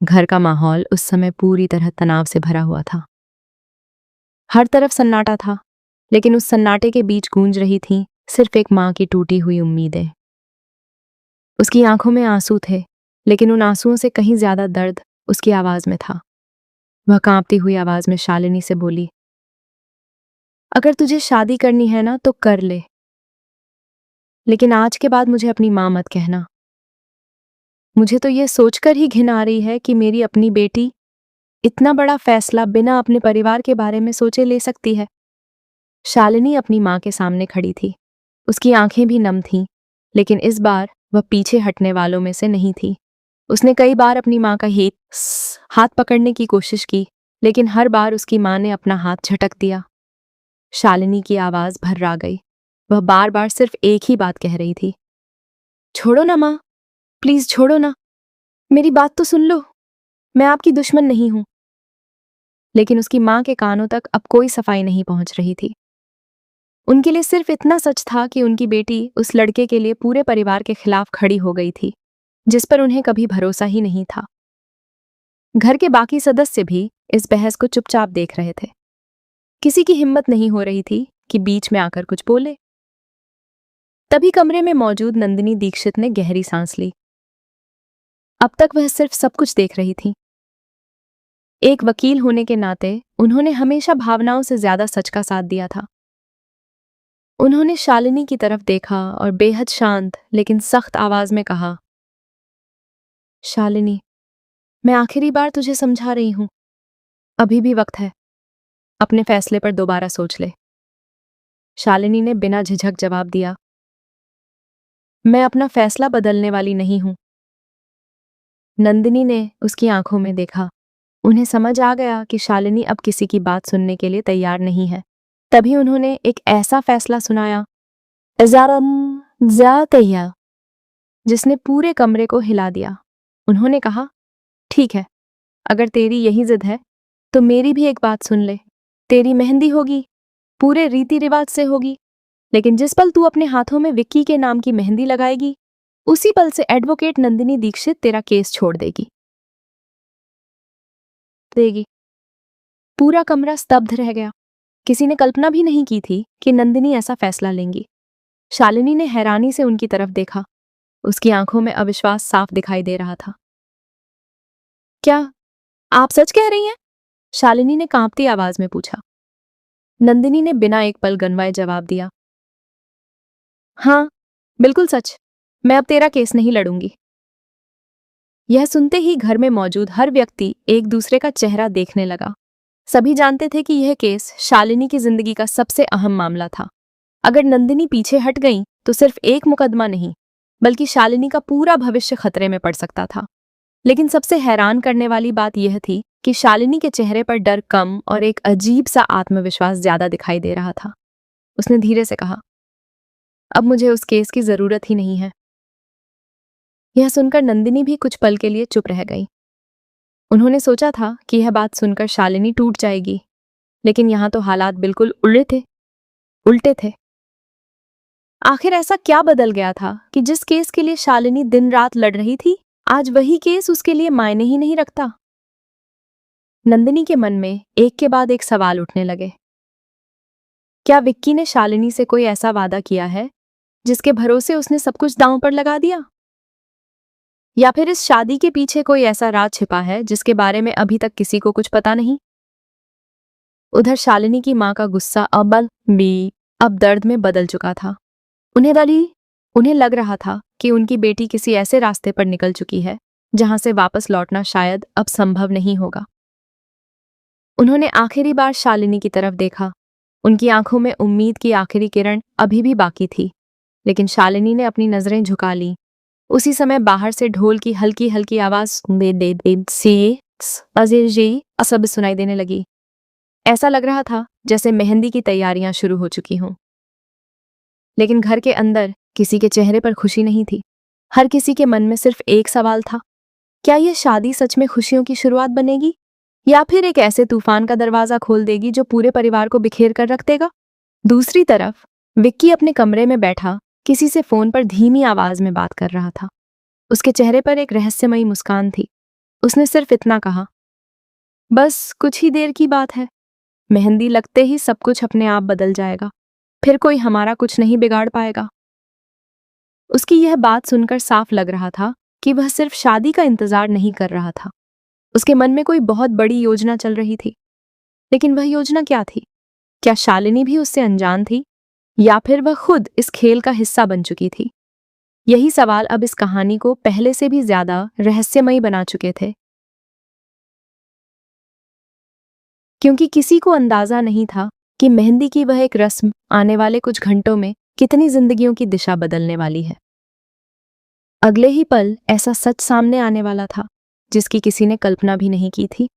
घर का माहौल उस समय पूरी तरह तनाव से भरा हुआ था। हर तरफ सन्नाटा था, लेकिन उस सन्नाटे के बीच गूंज रही थी सिर्फ एक माँ की टूटी हुई उम्मीदें। उसकी आंखों में आंसू थे, लेकिन उन आंसुओं से कहीं ज्यादा दर्द उसकी आवाज में था। वह कांपती हुई आवाज में शालिनी से बोली, अगर तुझे शादी करनी है ना तो कर ले, लेकिन आज के बाद मुझे अपनी माँ मत कहना। मुझे तो ये सोचकर ही घिन आ रही है कि मेरी अपनी बेटी इतना बड़ा फैसला बिना अपने परिवार के बारे में सोचे ले सकती है। शालिनी अपनी माँ के सामने खड़ी थी। उसकी आंखें भी नम थीं, लेकिन इस बार वह पीछे हटने वालों में से नहीं थी। उसने कई बार अपनी माँ का हाथ पकड़ने की कोशिश की, लेकिन हर बार उसकी माँ ने अपना हाथ झटक दिया। शालिनी की आवाज भर्रा गई। वह बार बार सिर्फ एक ही बात कह रही थी, छोड़ो ना माँ, प्लीज छोड़ो ना, मेरी बात तो सुन लो, मैं आपकी दुश्मन नहीं हूं। लेकिन उसकी माँ के कानों तक अब कोई सफाई नहीं पहुंच रही थी। उनके लिए सिर्फ इतना सच था कि उनकी बेटी उस लड़के के लिए पूरे परिवार के खिलाफ खड़ी हो गई थी, जिस पर उन्हें कभी भरोसा ही नहीं था। घर के बाकी सदस्य भी इस बहस को चुपचाप देख रहे थे। किसी की हिम्मत नहीं हो रही थी कि बीच में आकर कुछ बोले। तभी कमरे में मौजूद नंदिनी दीक्षित ने गहरी सांस ली। अब तक वह सिर्फ सब कुछ देख रही थी। एक वकील होने के नाते उन्होंने हमेशा भावनाओं से ज्यादा सच का साथ दिया था। उन्होंने शालिनी की तरफ देखा और बेहद शांत लेकिन सख्त आवाज में कहा, शालिनी, मैं आखिरी बार तुझे समझा रही हूं, अभी भी वक्त है, अपने फैसले पर दोबारा सोच ले। शालिनी ने बिना झिझक जवाब दिया, मैं अपना फैसला बदलने वाली नहीं हूं। नंदिनी ने उसकी आंखों में देखा। उन्हें समझ आ गया कि शालिनी अब किसी की बात सुनने के लिए तैयार नहीं है। तभी उन्होंने एक ऐसा फैसला सुनाया, तैयार, जिसने पूरे कमरे को हिला दिया। उन्होंने कहा, ठीक है, अगर तेरी यही जिद है तो मेरी भी एक बात सुन ले। तेरी मेहंदी होगी, पूरे रीति रिवाज से होगी, लेकिन जिस पल तू अपने हाथों में विक्की के नाम की मेहंदी लगाएगी, उसी पल से एडवोकेट नंदिनी दीक्षित तेरा केस छोड़ देगी। पूरा कमरा स्तब्ध रह गया। किसी ने कल्पना भी नहीं की थी कि नंदिनी ऐसा फैसला लेंगी। शालिनी ने हैरानी से उनकी तरफ देखा। उसकी आंखों में अविश्वास साफ दिखाई दे रहा था। क्या आप सच कह रही हैं? शालिनी ने कांपती आवाज में पूछा। नंदिनी ने बिना एक पल गनवाए जवाब दिया, हाँ, बिल्कुल सच। मैं अब तेरा केस नहीं लड़ूंगी। यह सुनते ही घर में मौजूद हर व्यक्ति एक दूसरे का चेहरा देखने लगा। सभी जानते थे कि यह केस शालिनी की जिंदगी का सबसे अहम मामला था। अगर नंदिनी पीछे हट गई तो सिर्फ एक मुकदमा नहीं, बल्कि शालिनी का पूरा भविष्य खतरे में पड़ सकता था। लेकिन सबसे हैरान करने वाली बात यह थी कि शालिनी के चेहरे पर डर कम और एक अजीब सा आत्मविश्वास ज्यादा दिखाई दे रहा था। उसने धीरे से कहा, अब मुझे उस केस की जरूरत ही नहीं है। यह सुनकर नंदिनी भी कुछ पल के लिए चुप रह गई। उन्होंने सोचा था कि यह बात सुनकर शालिनी टूट जाएगी, लेकिन यहां तो हालात बिल्कुल उल्टे थे। आखिर ऐसा क्या बदल गया था कि जिस केस के लिए शालिनी दिन रात लड़ रही थी, आज वही केस उसके लिए मायने ही नहीं रखता। नंदिनी के मन में एक के बाद एक सवाल उठने लगे। क्या विक्की ने शालिनी से कोई ऐसा वादा किया है जिसके भरोसे उसने सब कुछ दांव पर लगा दिया? या फिर इस शादी के पीछे कोई ऐसा राज छिपा है जिसके बारे में अभी तक किसी को कुछ पता नहीं? उधर शालिनी की मां का गुस्सा अब दर्द में बदल चुका था। उन्हें लग रहा था कि उनकी बेटी किसी ऐसे रास्ते पर निकल चुकी है जहां से वापस लौटना शायद अब संभव नहीं होगा। उन्होंने आखिरी बार शालिनी की तरफ देखा। उनकी आंखों में उम्मीद की आखिरी किरण अभी भी बाकी थी, लेकिन शालिनी ने अपनी नजरें झुका ली। उसी समय बाहर से ढोल की हल्की हल्की आवाज असब सुनाई देने लगी। ऐसा लग रहा था जैसे मेहंदी की तैयारियां शुरू हो चुकी हों। लेकिन घर के अंदर किसी के चेहरे पर खुशी नहीं थी। हर किसी के मन में सिर्फ एक सवाल था, क्या यह शादी सच में खुशियों की शुरुआत बनेगी या फिर एक ऐसे तूफान का दरवाजा खोल देगी जो पूरे परिवार को बिखेर कर रख देगा? दूसरी तरफ विक्की अपने कमरे में बैठा किसी से फोन पर धीमी आवाज में बात कर रहा था। उसके चेहरे पर एक रहस्यमयी मुस्कान थी। उसने सिर्फ इतना कहा, बस कुछ ही देर की बात है, मेहंदी लगते ही सब कुछ अपने आप बदल जाएगा, फिर कोई हमारा कुछ नहीं बिगाड़ पाएगा। उसकी यह बात सुनकर साफ लग रहा था कि वह सिर्फ शादी का इंतजार नहीं कर रहा था, उसके मन में कोई बहुत बड़ी योजना चल रही थी। लेकिन वह योजना क्या थी? क्या शालिनी भी उससे अनजान थी, या फिर वह खुद इस खेल का हिस्सा बन चुकी थी? यही सवाल अब इस कहानी को पहले से भी ज्यादा रहस्यमयी बना चुके थे, क्योंकि किसी को अंदाजा नहीं था कि मेहंदी की वह एक रस्म आने वाले कुछ घंटों में कितनी जिंदगियों की दिशा बदलने वाली है। अगले ही पल ऐसा सच सामने आने वाला था जिसकी किसी ने कल्पना भी नहीं की थी।